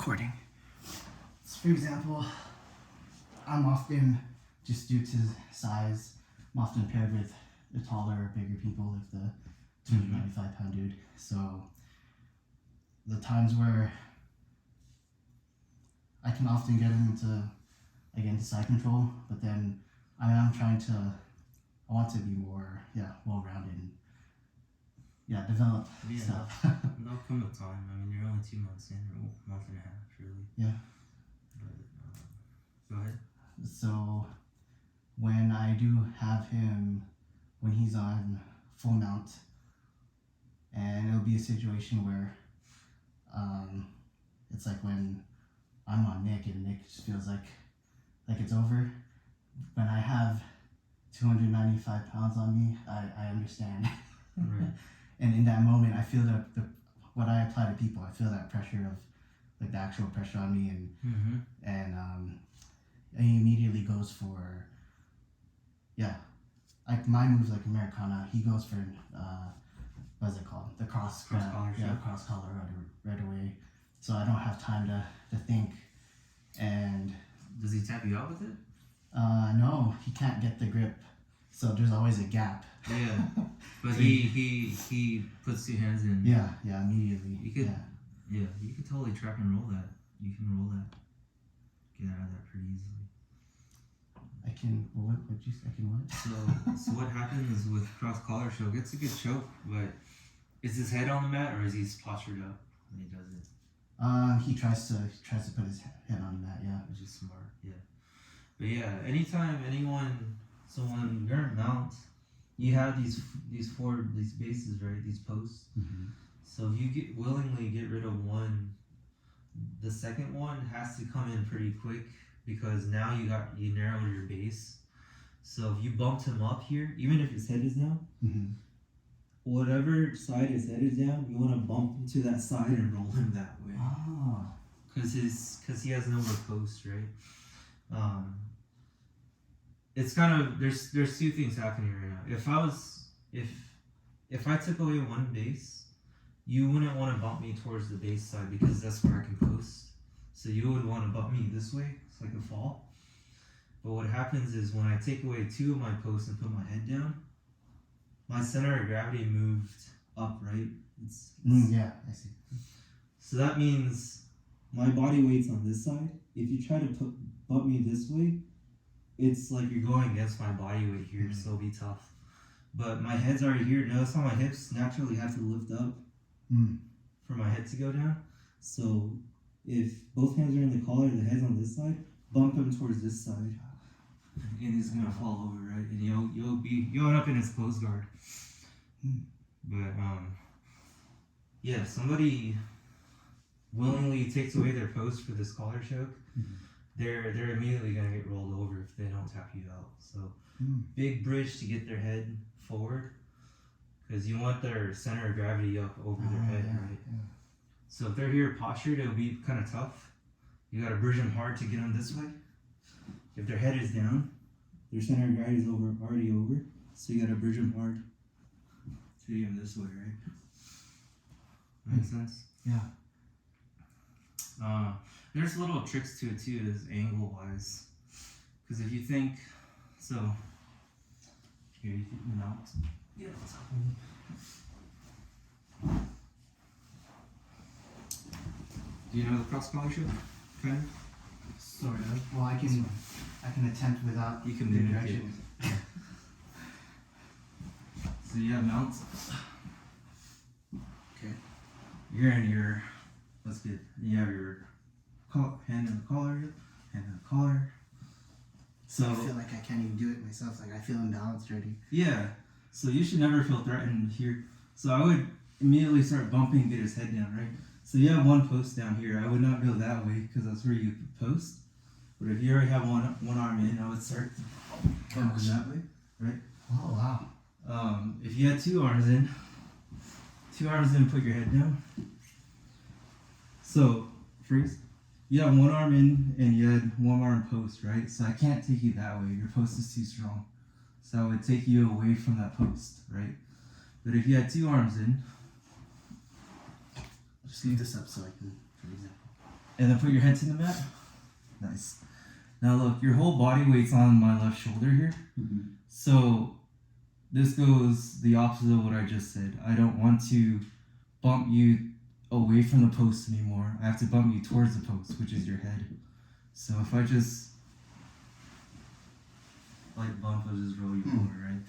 recording. So for example, I'm often, just due to size, I'm often paired with the taller or bigger people, like the 295 pound dude. So the times where I can often get into side control, but then I want to be more, well-rounded and, develop stuff. There'll come a time. I mean, you're only 2 months in, or a month and a half, really. Yeah. But, go ahead. So when I do have him, when he's on full mount, and it'll be a situation where it's like when I'm on Nick and Nick just feels like it's over. When I have 295 pounds on me, I understand. Right. And in that moment, I feel what I apply to people, I feel that pressure of like the actual pressure on me, and he immediately goes for, like my moves like Americana, he goes for, what's it called? The cross collar. Yeah, cross collar right away. So I don't have time to think. And does he tap you out with it? No, he can't get the grip. So there's always a gap. Yeah, but he puts two hands in. Yeah, immediately. You could, you could totally trap and roll that. You can roll that. Get out of that pretty easily. I can. What? So what happens with cross collar choke? It's a good choke, but is his head on the mat or is he postured up when he does it? He tries to put his head on the mat. Yeah, which is smart. Yeah, but yeah, anytime so when you're in mount, you have these bases, right? These posts. Mm-hmm. So if you willingly get rid of one, the second one has to come in pretty quick because now you narrowed your base. So if you bumped him up here, even if his head is down, whatever side his head is down, you want to bump him to that side and roll him that way. Oh. Because he has nowhere post, right? It's kind of there's two things happening right now. If I took away one base, you wouldn't want to bump me towards the base side because that's where I can post. So you would want to bump me this way so I can fall. But what happens is when I take away two of my posts and put my head down, my center of gravity moved up, right? Yeah, I see. So that means my body weight's on this side. If you try to bump me this way, it's like you're going against my body weight here, so it'll be tough. But my head's already here. Notice how my hips naturally have to lift up for my head to go down. So if both hands are in the collar, the head's on this side, bump him towards this side, and he's gonna fall over, right? And you'll end up in his closed guard. But somebody willingly takes away their post for this collar choke. They're immediately gonna get rolled over if they don't tap you out. So big bridge to get their head forward, because you want their center of gravity up over their head, right? Yeah. So if they're here postured, it'll be kind of tough. You gotta bridge them hard to get them this way. If their head is down, their center of gravity is already over, so you gotta bridge them hard to get them this way, right? Make sense? Yeah. There's little tricks to it too, is angle wise. Because if you think, so here you can mount. Yeah. Do you know the cross collar choke? Kind of? Sort of. Well, I can attempt without. You can mimic it. So you have mounts. Okay. You're in your. Let's get. You have your hand in the collar, hand in the collar. So I feel like I can't even do it myself. Like I feel imbalanced already. Yeah. So you should never feel threatened here. So I would immediately start bumping and get his head down, right? So you have one post down here. I would not go that way because that's where you post. But if you already have one arm in, I would start going that way, right? Oh wow. If you had two arms in, put your head down. So freeze. You have one arm in and you had one arm post, right? So I can't take you that way. Your post is too strong. So I would take you away from that post, right? But if you had two arms in, Just leave this up so I can, for example. And then put your head to the mat. Nice. Now look, your whole body weight's on my left shoulder here. Mm-hmm. So this goes the opposite of what I just said. I don't want to bump you away from the post anymore. I have to bump you towards the post, which is your head. So if I just like bump, I'll just roll you over, right?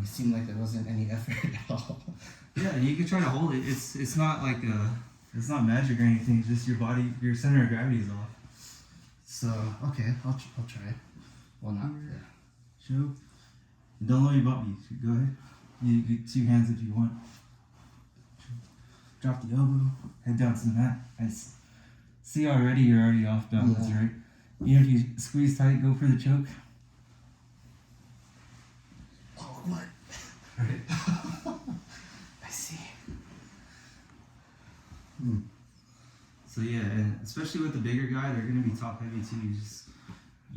It seemed like there wasn't any effort at all. Yeah, you can try to hold it. It's not like it's not magic or anything. It's just your body, your center of gravity is off. So okay, I'll try. Well, not. Yeah. Show. Don't let me bump you. Go ahead. You get 2 hands if you want. Drop the elbow. Head down to the mat. Nice. See already, you're already off balance, right? Even if you squeeze tight, go for the choke. Oh, what? Right. I see. So yeah, and especially with the bigger guy, they're gonna be top heavy too.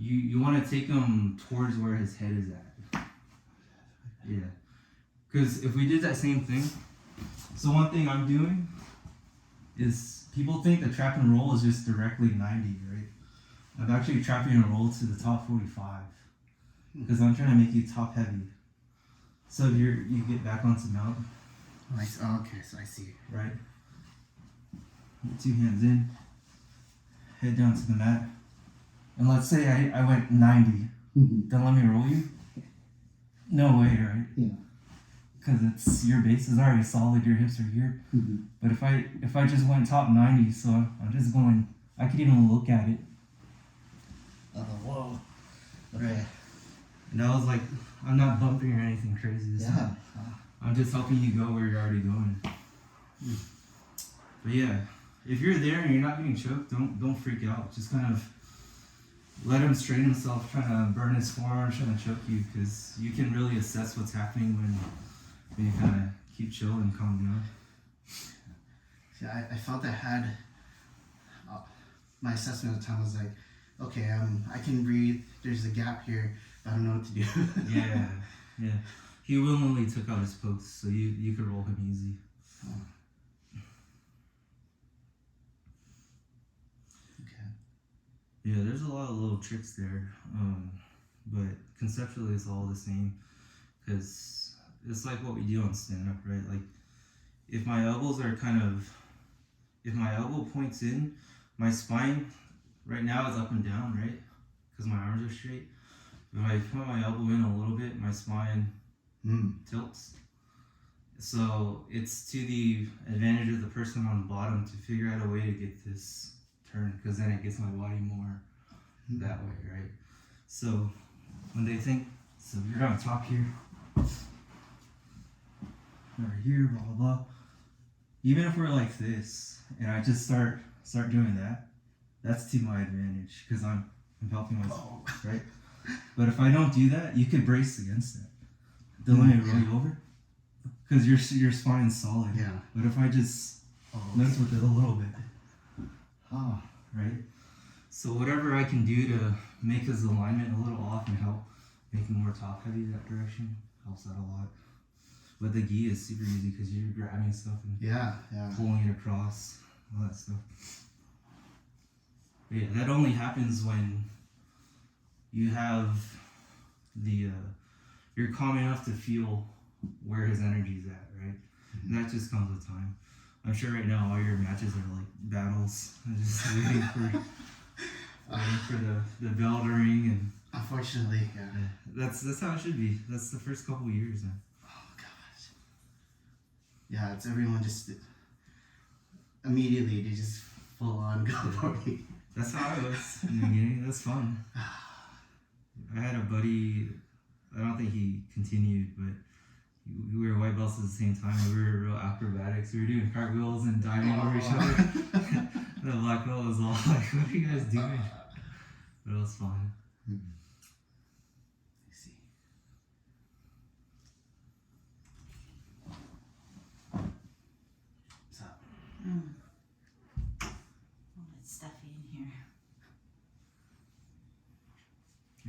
You want to take him towards where his head is at. Yeah, because if we did that same thing, so one thing I'm doing is people think the trap and roll is just directly 90, right? I'm actually trapping and roll to the top 45 because I'm trying to make you top heavy. So if you get back onto mount. Nice. Oh, okay, so I see. Right. 2 hands in. Head down to the mat. And let's say I went 90. Then let me roll you. No way, right? Yeah. Because it's your base is already solid. Your hips are here. Mm-hmm. But if I just went top 90, so I'm just going. I could even look at it. Whoa. Okay. Right. And I was like, I'm not bumping or anything crazy this time. I'm just helping you go where you're already going. But yeah, if you're there and you're not getting choked, don't freak out. Just kind of let him strain himself, trying to burn his forearm, trying to choke you, because you can really assess what's happening when you kind of keep chill and calm down. Yeah, I felt I had my assessment at the time was like, okay, I can breathe. There's a gap here. I don't know what to do. Yeah. He willingly took out his post, so you could roll him easy. Okay. Yeah, there's a lot of little tricks there, but conceptually it's all the same, because it's like what we do on stand-up, right? Like, if my elbow points in, my spine right now is up and down, right? Because my arms are straight. If I put my elbow in a little bit, my spine tilts. So it's to the advantage of the person on the bottom to figure out a way to get this turned, because then it gets my body more that way, right? So when they think, so you're on top here, right here, blah blah blah. Even if we're like this, and I just start doing that, that's to my advantage, because I'm helping myself, right? But if I don't do that, you could brace against that. Don't let me roll you over, because your spine's solid. Yeah. But if I just mess with it a little bit, right? So whatever I can do to make his alignment a little off and help make him more top heavy that direction helps out a lot. But the gi is super easy because you're grabbing stuff and pulling it across, all that stuff. But yeah, that only happens when you have you're calm enough to feel where his energy's at, right? And that just comes with time. I'm sure right now all your matches are like battles, just waiting for the bell to ring, and unfortunately, that's how it should be. That's the first couple of years, man. Oh gosh. Yeah, it's everyone just immediately they just full on go for me. That's how I was in the beginning. That's fun. I had a buddy. I don't think he continued, but we were white belts at the same time. We were real acrobatics. We were doing cartwheels and diving over each other. The black belt was all like, "What are you guys doing?" But it was fun. I see. What's up? Oh, it's stuffy in here.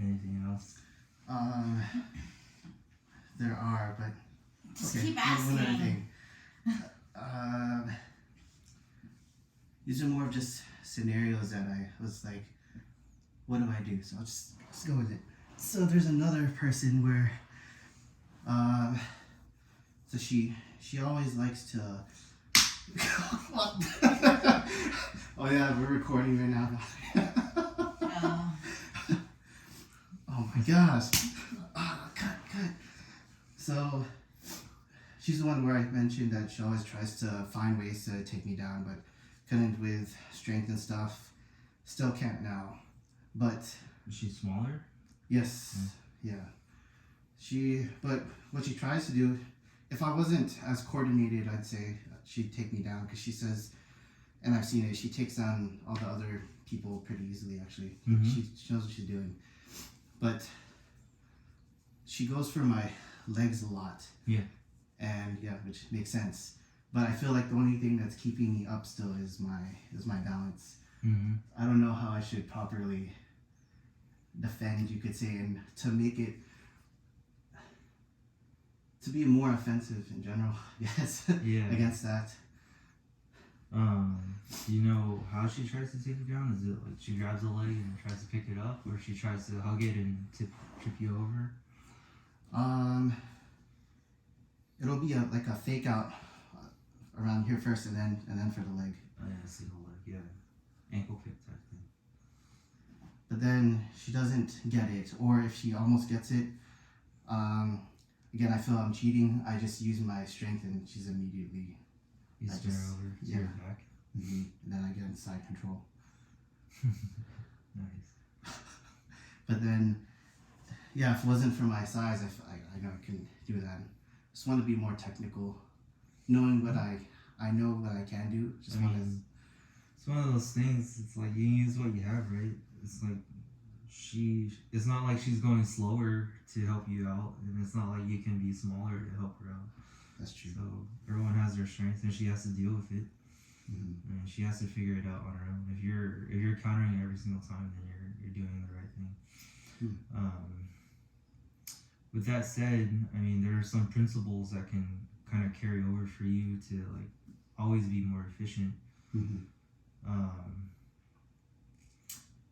Anything else? There are, but Just keep asking. One other thing. these are more of just scenarios that I was like, what do I do? So I'll just go with it. So there's another person where, so she always likes to. Oh yeah, we're recording right now. Oh my gosh. Oh, cut. So she's the one where I mentioned that she always tries to find ways to take me down, but couldn't with strength and stuff. Still can't now. But Is she smaller? yes, yeah. But what she tries to do, if I wasn't as coordinated, I'd say she'd take me down, because she says, and I've seen it, she takes down all the other people pretty easily, actually. Mhm. She knows what she's doing. But she goes for my legs a lot. Yeah. And yeah, which makes sense. But I feel like the only thing that's keeping me up still is my balance. Mm-hmm. I don't know how I should properly defend, you could say, and to make it to be more offensive in general, yes, Yeah. against that. Do you know how she tries to take you down? Is it like she grabs a leg and tries to pick it up, or she tries to hug it and trip you over? It'll be like a fake out around here first, and then for the leg. Oh yeah, I see the leg. Yeah, ankle kick type thing. But then she doesn't get it, or if she almost gets it, again, I feel I'm cheating. I just use my strength, and she's immediately. You I steer just- over, yeah. steer back. And then I get inside control. Nice. But then, yeah, if it wasn't for my size, I know I can do that. Just want to be more technical, knowing what I know what I can do. Just I want mean, it's one of those things. It's like you use what you have, right? It's like it's not like she's going slower to help you out, and it's not like you can be smaller to help her out. that's true. So everyone has their strengths, and she has to deal with it. Mm-hmm. And she has to figure it out on her own. If you're countering it every single time, then you're doing the right thing. With that said, I mean, there are some principles that can kind of carry over for you to like always be more efficient. Mm-hmm.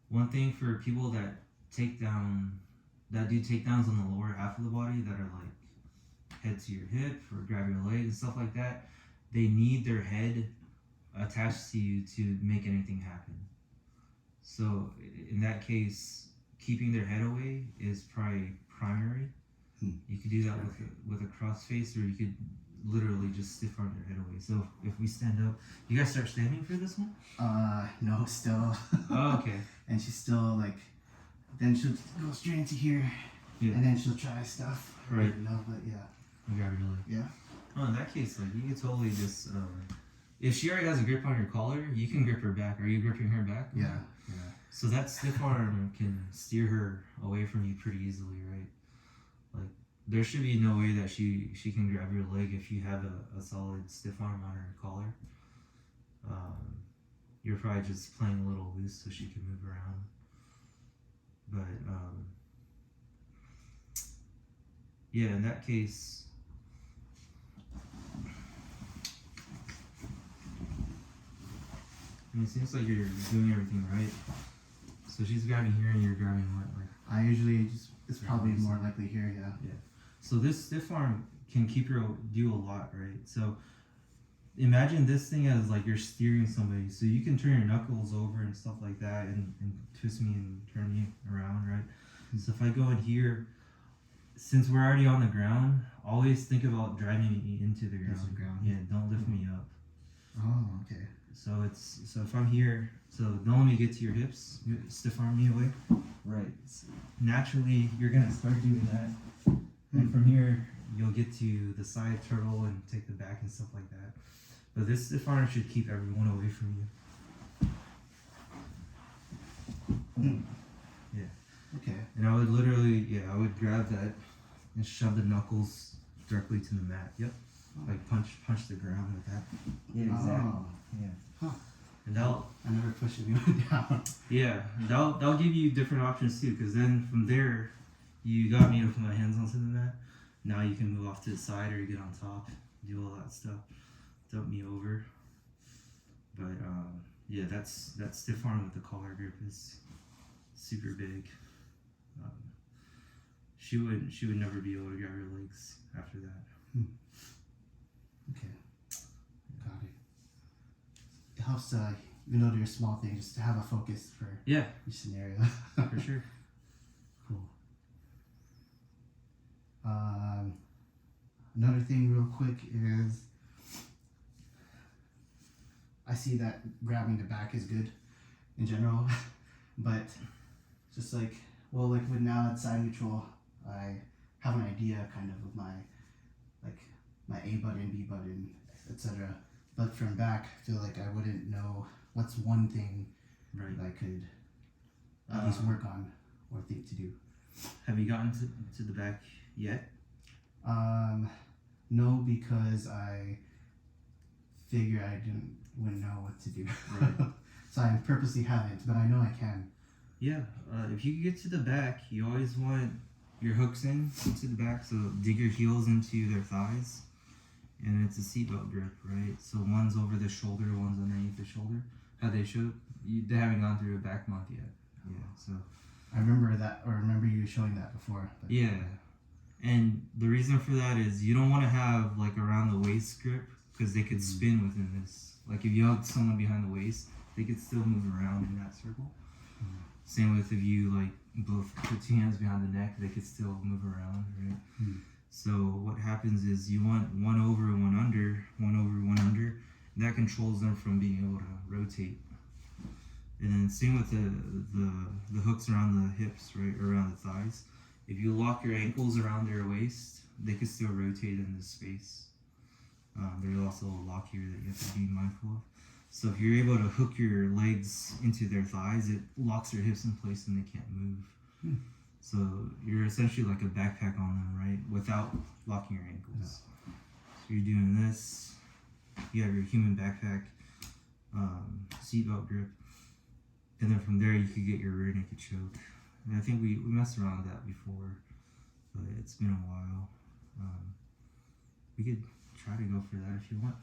One thing for people that do takedowns on the lower half of the body, that are like head to your hip or grab your leg and stuff like that, they need their head attached to you to make anything happen. So in that case, keeping their head away is probably primary. You could do that with a cross face, or you could literally just stiff arm their head away. So if we stand up, you guys start standing for this one? No, still. Oh, okay. And she's still like, then she'll go straight into here, Yeah. and then she'll try stuff. Right. No, but yeah. You grab your leg. Yeah. Oh, in that case, like you could totally just if she already has a grip on your collar, you can grip her back. Are you gripping her back? Yeah. So that stiff arm can steer her away from you pretty easily, right? Like there should be no way that she can grab your leg if you have a solid stiff arm on her collar. You're probably just playing a little loose so she can move around. But yeah, in that case, I mean, it seems like you're doing everything right. So she's grabbing here and you're grabbing what? Like, I usually just, it's probably more likely here, yeah. so this stiff arm can keep her do a lot, right? So imagine this thing as like you're steering somebody. So you can turn your knuckles over and stuff like that and twist me and turn me around, right? So if I go in here, since we're already on the ground, always think about driving me into the ground. Into the ground. Yeah, don't lift me up. Oh, okay. So if I'm here, so don't let me get to your hips, stiff arm me away. Right. So naturally, you're gonna start doing that, and from here you'll get to the side turtle and take the back and stuff like that. But this stiff arm should keep everyone away from you. Okay. And I would literally, I would grab that and shove the knuckles directly to the mat. Yep. Like punch the ground with that. Yeah, exactly. Oh. Yeah. Huh. And that'll I never pushed anyone down. Yeah, that'll give you different options too, because then from there, you got me to put my hands onto the mat. Now you can move off to the side or you get on top, do all that stuff, dump me over. But Yeah, that stiff arm with the collar grip is super big. Um, she would never be able to grab her legs after that. Okay. Got it. It helps, even though they're small things, just to have a focus for Yeah, each scenario. for sure. Cool. Another thing, real quick, is I see that grabbing the back is good in general, but just like, well, like with now at side neutral, I have an idea kind of my A button, B button, etc. But from back, I feel like I wouldn't know what's one thing Right. that I could at least work on or think to do. Have you gotten to the back yet? No, because I figure I wouldn't know what to do. Right. So I purposely haven't, but I know I can. Yeah, if you get to the back, you always want your hooks into the back, so dig your heels into their thighs, and it's a seatbelt grip, right? So one's over the shoulder, one's underneath the shoulder. How they show, they haven't gone through a back mount yet. Yeah, so. I remember that, or remember you showing that before. But Yeah, and the reason for that is you don't want to have like around the waist grip, because they could spin within this. Like if you hug someone behind the waist, they could still move around in that circle. Same with if you like both put two hands behind the neck, they could still move around, right? So what happens is you want one over, one under, one over, one under. And that controls them from being able to rotate. And then same with the hooks around the hips, right, around the thighs. If you lock your ankles around their waist, they can still rotate in this space. There's also a lock here that you have to be mindful of. So if you're able to hook your legs into their thighs, it locks their hips in place and they can't move. So you're essentially like a backpack on them, right? Without locking your ankles. So you're doing this. You have your human backpack, seatbelt grip. And then from there you could get your rear naked choke. And I think we messed around with that before, but it's been a while. We could try to go for that if you want.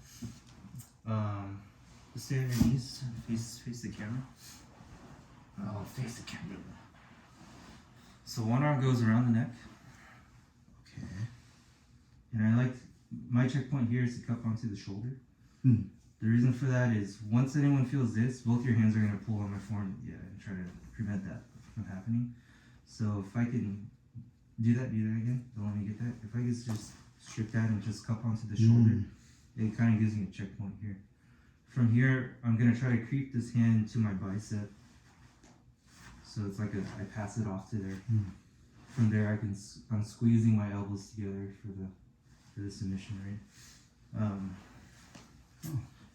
Just stay on your knees, face the camera. I'll face the camera. So one arm goes around the neck. Okay. And I like, my checkpoint here is to cup onto the shoulder. Hmm. The reason for that is once anyone feels this, both your hands are going to pull on my forearm, and try to prevent that from happening. So if I can do that again. Don't let me get that. If I can just strip that and just cup onto the shoulder, it kind of gives me a checkpoint here. From here, I'm going to try to creep this hand to my bicep. So it's like I pass it off to there. From there, I'm squeezing my elbows together for the submission, right? And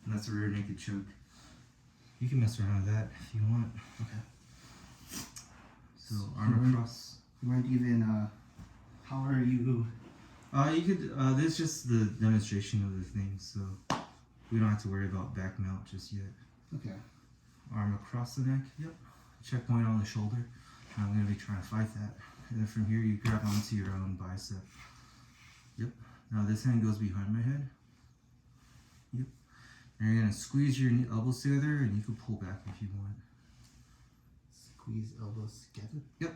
that's a rear naked choke. You can mess around with that if you want. Okay. So arm across. You weren't even, how are you? You could, this is just the demonstration of the thing, so we don't have to worry about back mount just yet. Okay. Arm across the neck, yep. Checkpoint on the shoulder. And I'm going to be trying to fight that. And then from here, you grab onto your own bicep. Yep. Now this hand goes behind my head. Yep. And you're going to squeeze your elbows together, and you can pull back if you want. Squeeze elbows together? Yep.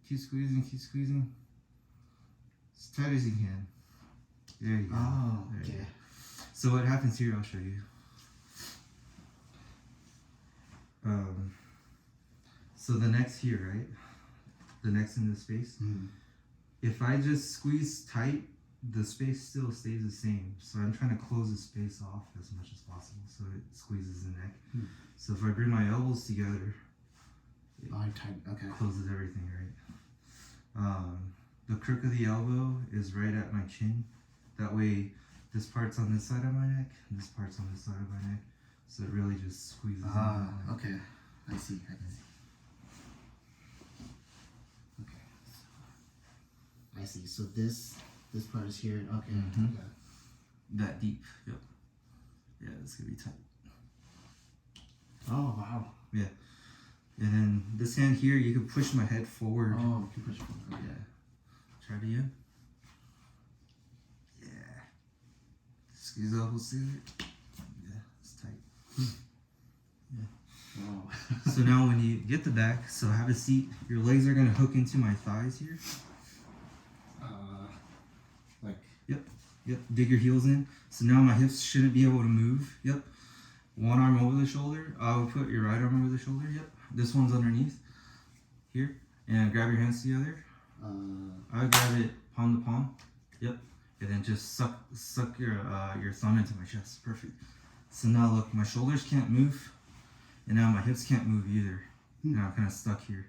Keep squeezing. As tight as you can. There you go. Oh, there okay. You go. So what happens here, I'll show you. So the neck's here, right? The neck's in this space. If I just squeeze tight, the space still stays the same. So I'm trying to close the space off as much as possible so it squeezes the neck. So if I bring my elbows together, it Okay. closes everything, right? The crook of the elbow is right at my chin. That way, this part's on this side of my neck, and this part's on this side of my neck. So it really just squeezes in. Okay. I see. Okay. I see. So this part is here. Okay. Okay. That deep. Yep. Yeah, it's gonna be tight. Oh, wow. Yeah. And then this hand here, you can push my head forward. Oh, you can push forward. Yeah. Try it again. Yeah. Squeeze elbows together. Yeah, it's tight. So now when you get the back, so have a seat. Your legs are gonna hook into my thighs here. Like. Yep. Dig your heels in. So now my hips shouldn't be able to move. Yep. One arm over the shoulder. I would put your right arm over the shoulder. Yep. This one's underneath. Here. And grab your hands together. I would grab it palm to palm. Yep. And then just suck your thumb into my chest. Perfect. So now look, my shoulders can't move. And now my hips can't move either. Now I'm kind of stuck here.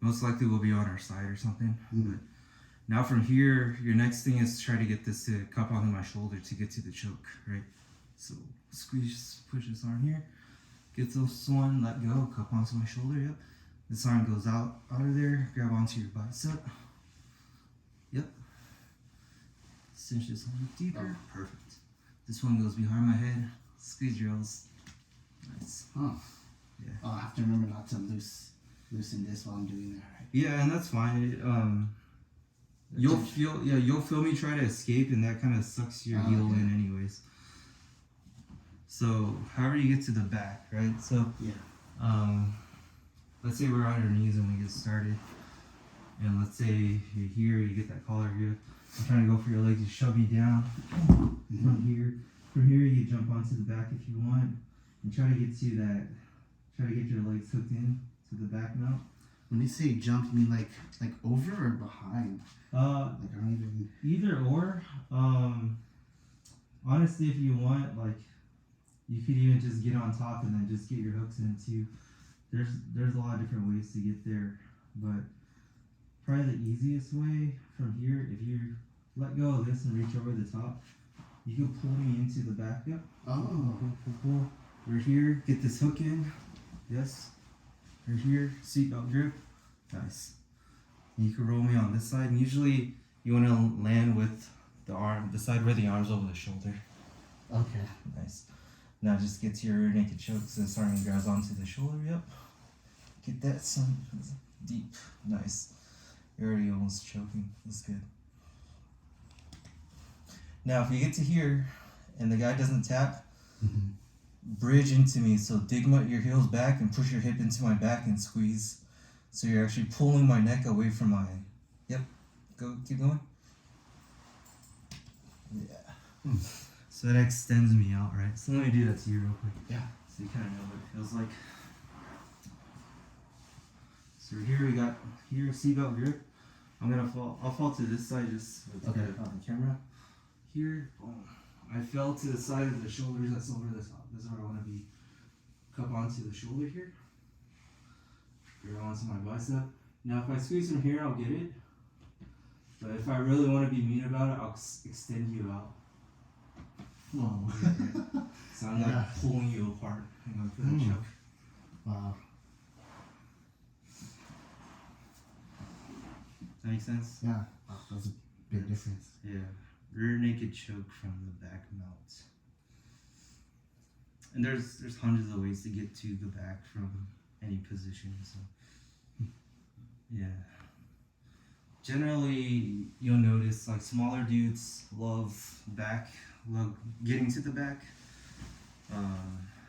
Most likely we'll be on our side or something. But now from here, your next thing is to try to get this to cup onto my shoulder to get to the choke, right? So squeeze, push this arm here. Get this one, let go, cup onto my shoulder, yep. This arm goes out of there, grab onto your bicep. Yep. Cinch this one deeper, perfect. This one goes behind my head, squeeze your L's. Nice. Oh. Yeah. Oh, I have to remember not to loosen this while I'm doing that, right? Yeah, and that's fine. You'll feel me try to escape, and that kind of sucks your heel in anyways. So however you get to the back, right? So let's say we're on your knees when we get started, and let's say you're here, you get that collar here. I'm trying to go for your legs, you shove me down from here. From here you jump onto the back if you want, and try to get to that. Try to get your legs hooked in to the back mount. When you say jump, you mean like over or behind? Like I don't even. Either or. Honestly, if you want, like, you could even just get on top and then just get your hooks in too. There's a lot of different ways to get there, but probably the easiest way from here, if you let go of this and reach over the top, you can pull me into the back. Yep. Oh. Pull. We're here. Get this hook in. Yes. We're here. Seatbelt grip. Nice. And you can roll me on this side. And usually you want to land with the side where the arm's over the shoulder. Okay. Nice. Now just get to your rear naked choke. So this arm grabs onto the shoulder. Yep. Get that some deep. Nice. You're already almost choking. That's good. Now if you get to here and the guy doesn't tap, bridge into me. So dig your heels back and push your hip into my back and squeeze. So you're actually pulling my neck away from my. Yep. Go. Keep going. Yeah. So that extends me out, right? So let me do that to you real quick. Yeah. So you kind of know what it feels like. So here we got seatbelt grip. I'm gonna fall. I'll fall to this side just Okay. on the camera. Here, boom. I fell to the side of the shoulders. That's over the top. This is where I want to be. Cup onto the shoulder here. Grab onto my bicep. Now, if I squeeze from here, I'll get it. But if I really want to be mean about it, I'll extend you out. Whoa. So I'm like pulling you apart. Hang on for that choke. Wow. Does that make sense? Yeah. Wow, that's a big difference. Yeah. Rear naked choke from the back mount. And there's hundreds of ways to get to the back from any position. So yeah. Generally, you'll notice like smaller dudes love getting to the back.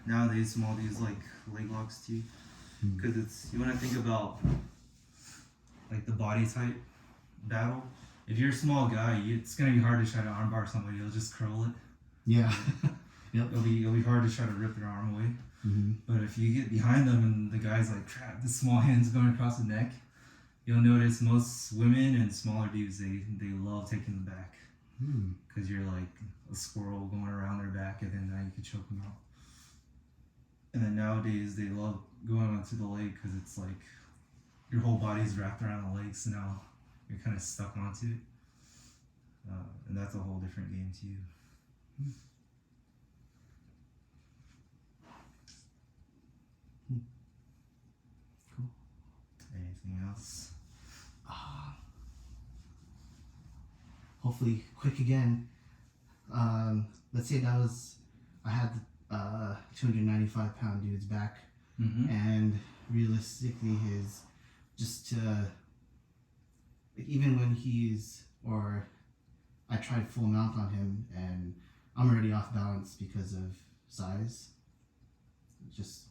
Nowadays, small dudes like leg locks too, because you want to think about like the body type battle. If you're a small guy, it's gonna be hard to try to armbar somebody. You'll just curl it. Yeah. Yep. It'll be hard to try to rip their arm away. Mm-hmm. But if you get behind them and the guy's like, crap, this small hand's going across the neck, you'll notice most women and smaller dudes, they love taking the back. Because you're like a squirrel going around their back, and then now you can choke them out. And then nowadays, they love going onto the leg because it's like your whole body's wrapped around the leg, so now you're kind of stuck onto it. And that's a whole different game too. Cool. Anything else? Hopefully quick again. Let's say I had 295 pound dude's back, and realistically even when I tried full mount on him and I'm already off balance because of size. Just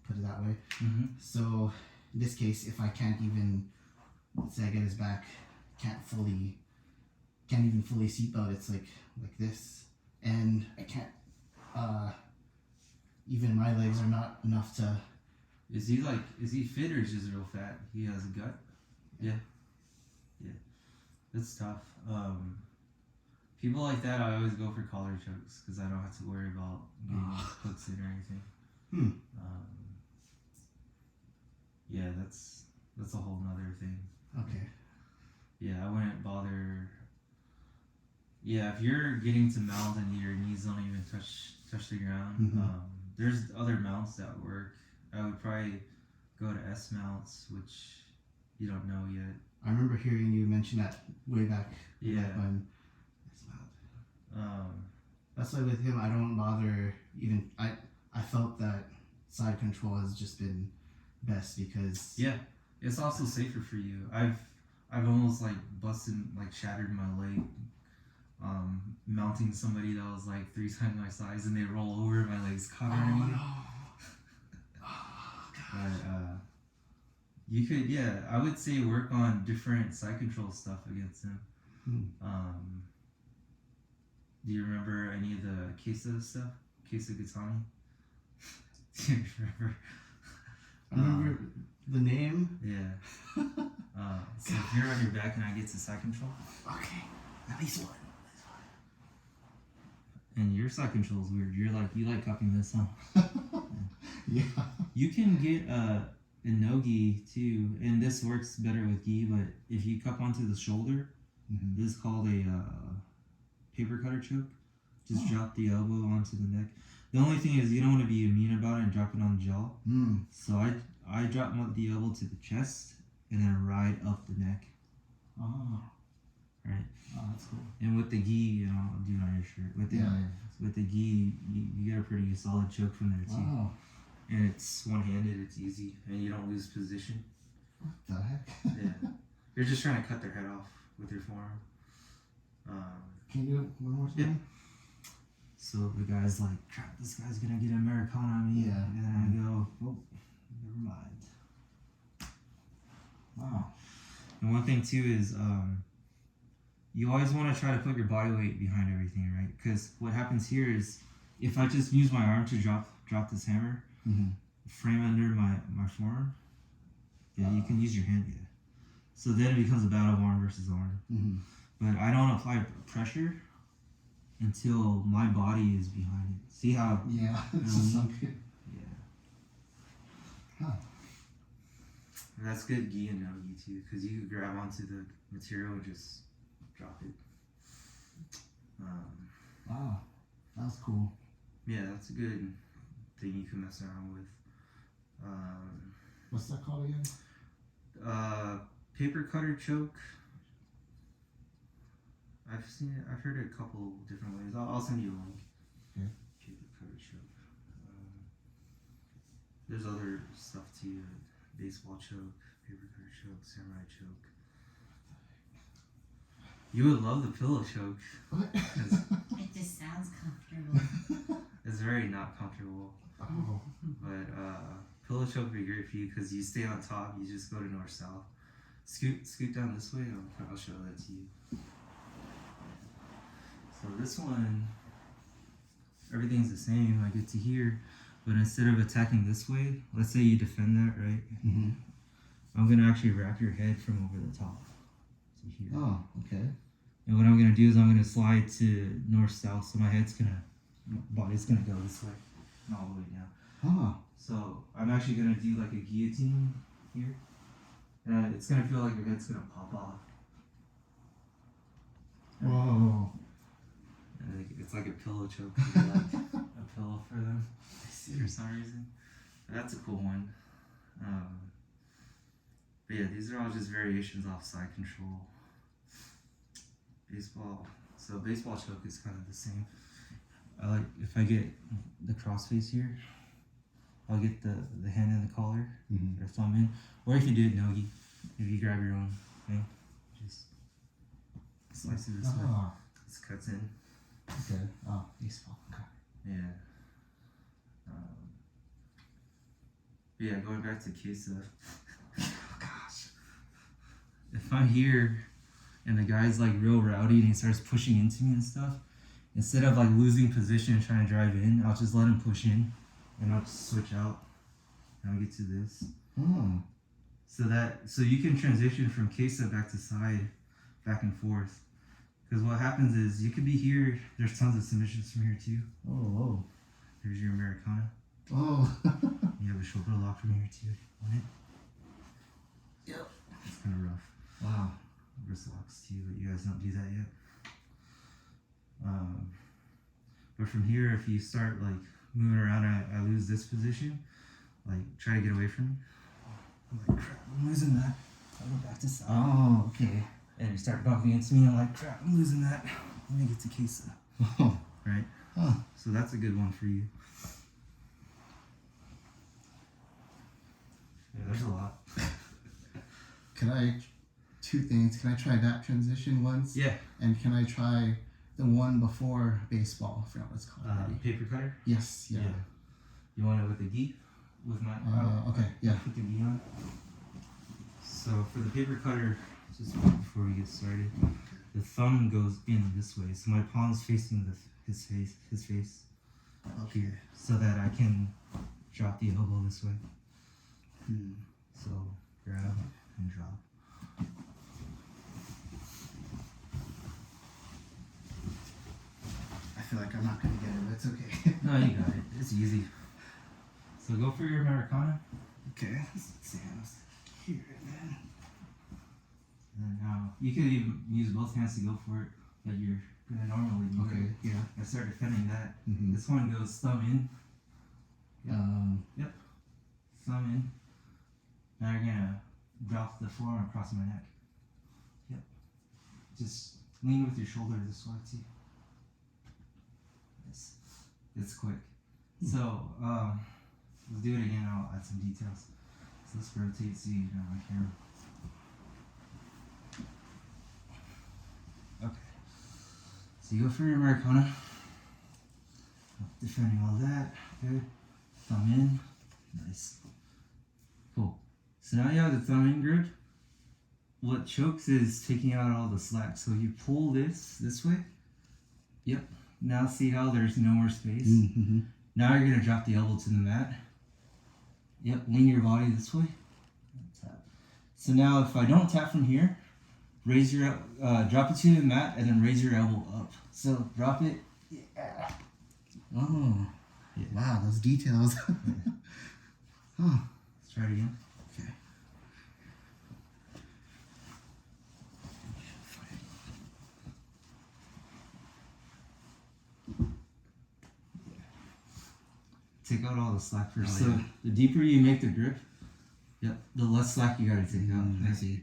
put it that way. Mm-hmm. So in this case, if I can't even, let's say I get his back, can't even fully seatbelt, it's like this, and I can't. Even my legs are not enough to. Is he fit or is he just real fat? He has a gut. Yeah. That's tough. People like that, I always go for collar chokes because I don't have to worry about getting hooks in or anything. Yeah, that's a whole nother thing. Okay. Yeah, I wouldn't bother. Yeah, if you're getting to mount and your knees don't even touch the ground, there's other mounts that work. I would probably go to S mounts, which you don't know yet. I remember hearing you mention that way back. Yeah. Back when. That's why with him I don't bother even. I felt that side control has just been best because. Yeah, it's also safer for you. I've almost shattered my leg. Mounting somebody that was like 3 times my size and they roll over, my legs caught underneath. But you could, I would say work on different side control stuff against him. Do you remember any of the Kesa stuff? Kesa Gatani? Do you remember? I remember the name. Yeah. So if you're on your back and I get to side control. Okay, at least one. And your side control is weird. You like cupping this, huh? Yeah. You can get a no gi too, and this works better with gi. But if you cup onto the shoulder, this is called a paper cutter choke. Just drop the elbow onto the neck. The only thing is you don't want to be mean about it and drop it on the jaw. So I drop the elbow to the chest and then ride up the neck. Oh. Right. Oh, that's cool. And with the gi, I'll do it on your shirt. With the gi, you get a pretty solid choke from there too. Wow. And it's one-handed, it's easy, and you don't lose position. What the heck? Yeah. You're just trying to cut their head off with your forearm. Can you do it one more time? Yeah. So the guy's like, crap, this guy's gonna get Americana on me. Yeah. And I go, oh, never mind. Wow. And one thing too is, you always want to try to put your body weight behind everything, right? Because what happens here is, if I just use my arm to drop this hammer, frame under my forearm, you can use your hand, So then it becomes a battle of arm versus arm. But I don't apply pressure until my body is behind it. See how? Yeah. It's just so good. Yeah. Huh. And that's good gi and no gi too, because you can grab onto the material and just drop it. Wow. That was cool. Yeah, that's a good thing you can mess around with. What's that called again? Paper cutter choke. I've seen it. I've heard it a couple different ways. I'll send you a link. Okay. Paper cutter choke. There's other stuff too. Baseball choke, paper cutter choke, samurai choke. You would love the pillow choke. What? It just sounds comfortable. It's very not comfortable. Oh. But pillow choke would be great for you because you stay on top. You just go to north-south. Scoot down this way. I'll show that to you. So this one, everything's the same. I get to here, but instead of attacking this way, let's say you defend that, right? I'm gonna actually wrap your head from over the top to here. Oh, okay. And what I'm gonna do is I'm gonna slide to north-south, so my body's gonna go this way, and all the way down. Huh. So I'm actually gonna do like a guillotine here, and it's gonna feel like your head's gonna pop off. Whoa. And it's like a pillow choke, like a pillow for them for some reason. That's a cool one. But yeah, these are all just variations off side control. Baseball. So baseball choke is kind of the same. I like, if I get the crossface here, I'll get the hand in the collar, or thumb in, or you can do it nogi. If you grab your own thing, just slice it this way. This cuts in. Okay. Oh, baseball. Okay. Yeah. Yeah, going back to Queso. Oh, gosh. If I'm here and the guy's like real rowdy and he starts pushing into me and stuff, instead of like losing position and trying to drive in, I'll just let him push in and I'll just switch out and I'll get to this. Oh. So you can transition from Queso back to side, back and forth. Because what happens is you could be here, there's tons of submissions from here too. Oh. There's your Americana. Oh. You have a shoulder lock from here too. On it. Yep. It's kind of rough. Wow. Wrist locks too, but you guys don't do that yet. But from here, if you start like moving around, I lose this position. Like try to get away from me. I'm like crap, I'm losing that. I go back to side. Oh, okay. And you start bumping into me. I'm like crap, I'm losing that. Let me get to Queso. Oh. Right. Huh. So that's a good one for you. Yeah, there's a lot. Two things. Can I try that transition once? Yeah. And can I try the one before baseball? I forgot what it's called already. Paper cutter. Yes. Yeah. You want it with the gi? With my. Okay. Yeah. Put the gi on. So for the paper cutter, just before we get started, the thumb goes in this way. So my palm's facing his face. Okay. So that I can drop the elbow this way. So grab and drop. I feel like I'm not gonna get it, but it's okay. No, you got it. It's easy. So go for your Americana. Okay. Let's see how it's here, man. And now you could even use both hands to go for it, but you're gonna normally do Okay. it. Yeah. I start defending that. Mm-hmm. This one goes thumb in. Thumb in. Now you're gonna drop the forearm across my neck. Yep. Just lean with your shoulder this way too. It's quick. So let's do it again. I'll add some details. So let's rotate so you know my camera. Okay. So you go for your Americana. Defending all that. Good. Thumb in. Nice. Cool. So now you have the thumb in grip. What chokes is taking out all the slack. So you pull this way. Yep. Now see how there's no more space? Mm-hmm. Now you're going to drop the elbow to the mat. Yep, lean your body this way. Tap. So now if I don't tap from here, raise your drop it to the mat and then raise your elbow up. So drop it. Yeah. Oh. Yeah. Wow, those details. Huh. Let's try it again. Okay. Take out all the slack first. Oh, So yeah. the deeper you make the grip, yep, the less slack you gotta take out. I see.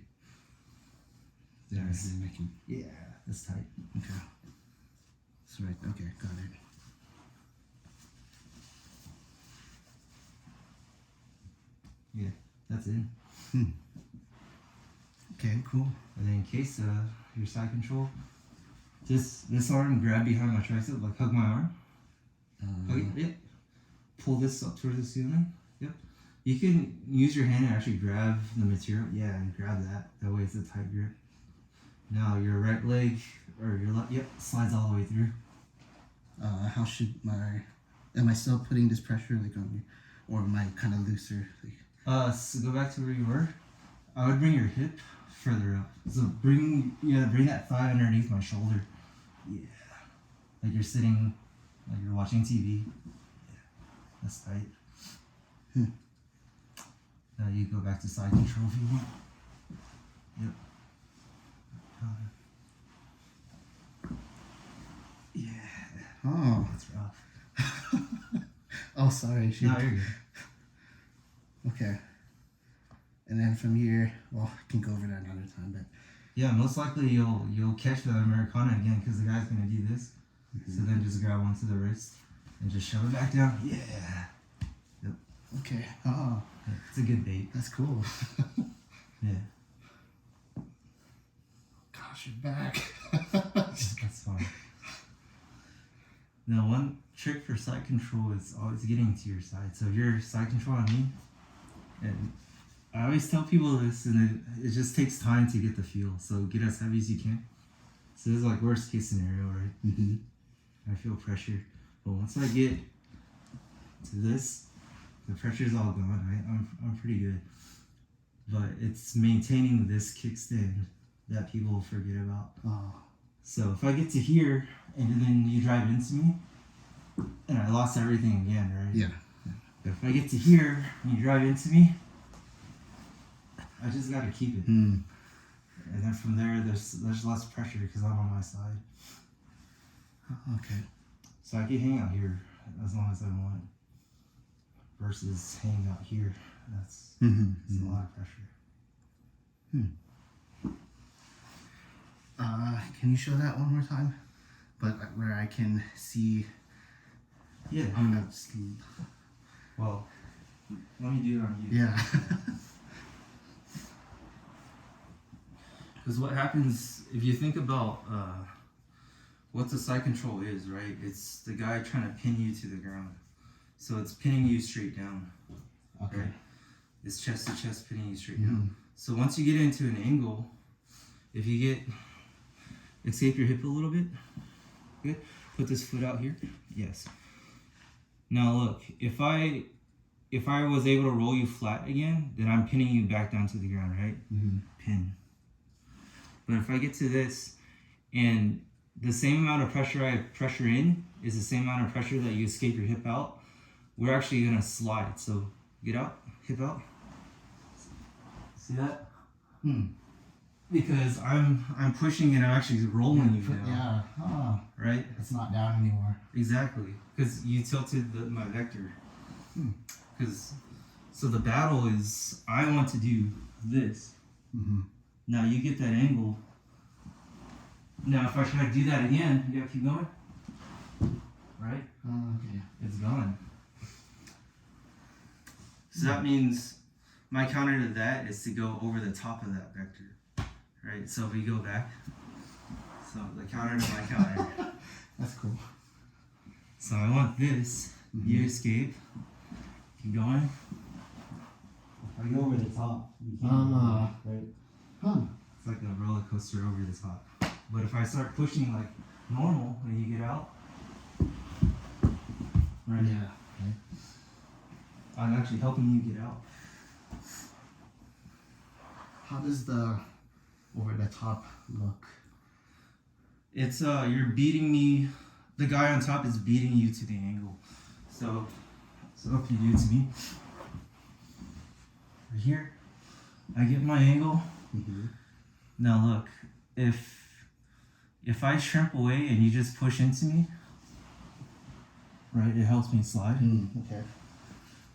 There's making. Yeah, that's tight. Okay. That's right. Okay, got it. Yeah, that's it. Okay, cool. And then in case your side control, just this arm grab behind my tricep, like hug my arm. Hug it, yep. Pull this up towards the ceiling. Yep. You can use your hand and actually grab the material. Yeah, and grab that. That way it's a tight grip. Now your right leg or your left, yep, slides all the way through. How should am I still putting this pressure like on me, or am I kind of looser? Like, So go back to where you were. I would bring your hip further up. So bring that thigh underneath my shoulder. Yeah. Like you're sitting, like you're watching TV. Yeah. That's tight. Now you go back to side control if you want. Yep. Yeah. oh. That's rough. Oh, sorry. Shoot. No, you're good. Okay. And then from here, well, I can go over that another time, but Yeah, most likely you'll catch the Americana again because the guy's gonna do this. So then just grab onto the wrist and just shove it back down. Yeah. okay. Oh, It's a good bait. that's cool. Yeah. Gosh, you're back. That's fine. Now one trick for side control is always getting to your side. So if you're side control on me, And I always tell people this, and it just takes time to get the feel. So get as heavy as you can. So this is like worst case scenario, right? Mm-hmm. I feel pressure, but once I get to this, the pressure's all gone. I'm pretty good, but it's maintaining this kickstand that people forget about. Oh. So if I get to here and then you drive into me, and I lost everything again, right? Yeah. But if I get to here and you drive into me, I just gotta keep it. Mm. And then from there, there's less pressure because I'm on my side. Okay. So I can hang out here as long as I want, versus hanging out here. That's it's a lot of pressure. Can you show that one more time? But where I can see. Yeah. I'm gonna see. Well, let me do it on you. Yeah. Because what happens if you think about what the side control is, right? It's the guy trying to pin you to the ground. So it's pinning you straight down. Okay. Right? It's chest to chest pinning you straight down. So once you get into an angle, if you get, escape your hip a little bit, good. Put this foot out here. Yes. Now look, if I was able to roll you flat again, then I'm pinning you back down to the ground, right? Pin. But if I get to this, and the same amount of pressure I pressure in is the same amount of pressure that you escape your hip out, we're actually gonna slide. So get out, hip out. See that? Because I'm pushing and I'm actually rolling you down. Yeah. Oh. Right? It's not down anymore. Exactly. Because you tilted my vector. Because so the battle is I want to do this. Now you get that angle. Now if I try to do that again, you gotta keep going. Right? Okay. It's gone. So that means my counter to that is to go over the top of that vector. Right? So if we go back. So the counter to my counter. That's cool. So I want this. You escape. Keep going. If I go over the top, you can't go, right? It's like a roller coaster over the top. But if I start pushing like normal when you get out, right? Yeah. I'm actually helping you get out. How does the over the top look? It's you're beating me. The guy on top is beating you to the angle. So if you do it to me, right here, I get my angle. Now look, if I shrimp away and you just push into me, right, it helps me slide. Okay.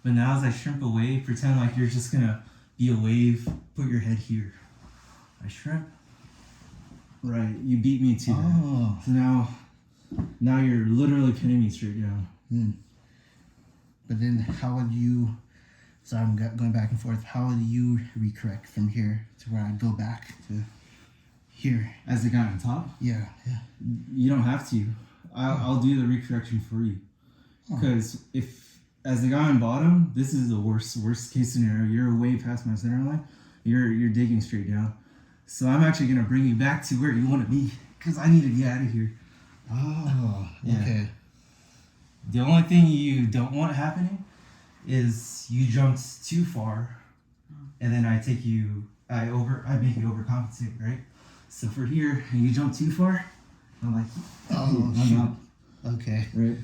But now as I shrimp away, pretend like you're just gonna be a wave, put your head here. I shrimp. Right, you beat me to that. So now you're literally pinning me straight down. But then how would you, so I'm going back and forth, how would you recorrect from here to where I go back to here? As the guy on top? Yeah. You don't have to. I'll do the recorrection for you. Because if, as the guy on bottom, this is the worst case scenario. You're way past my center line. You're digging straight down. So I'm actually gonna bring you back to where you want to be because I need to get out of here. Okay. The only thing you don't want happening is you jumped too far, and then I make you overcompensate, right? So for here, and you jump too far, I'm like, I'm out. Okay. Right.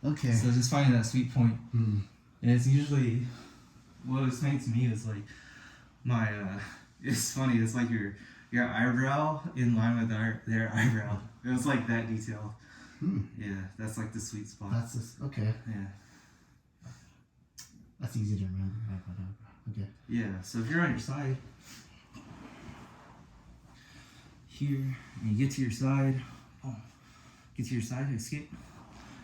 Okay. So just finding that sweet point. And it's usually, what it was saying to me is like, it's funny, it's like your eyebrow in line with their eyebrow. It was like that detailed. Yeah, that's like the sweet spot. That's just, okay. Yeah. That's easy to remember. Okay. Yeah, so if you're on your side, here, and you get to your side, get to your side, escape.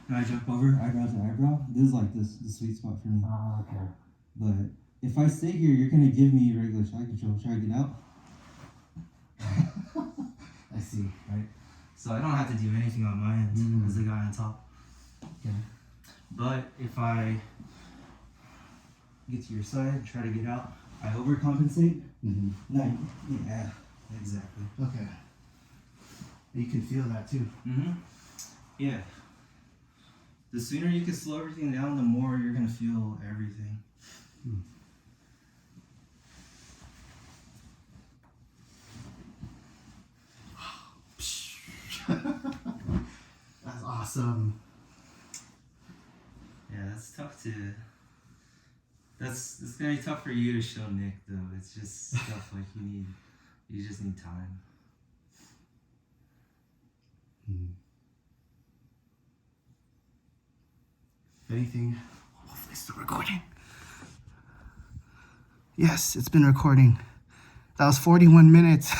Now I jump over, eyebrow to eyebrow. This is like the sweet spot for me. Okay. But if I stay here, you're gonna give me regular side control. Try to get out. I see. Right? So I don't have to do anything on my end as the guy on top. Okay. But if I get to your side, try to get out. I overcompensate. Mm-hmm. No, yeah, exactly. Okay. You can feel that too. Mm-hmm. Yeah. The sooner you can slow everything down, the more you're gonna feel everything. That's awesome. Yeah, that's tough to. It's gonna be tough for you to show Nick though. It's just stuff like you just need time. If anything, hopefully it's still recording. Yes, it's been recording. That was 41 minutes.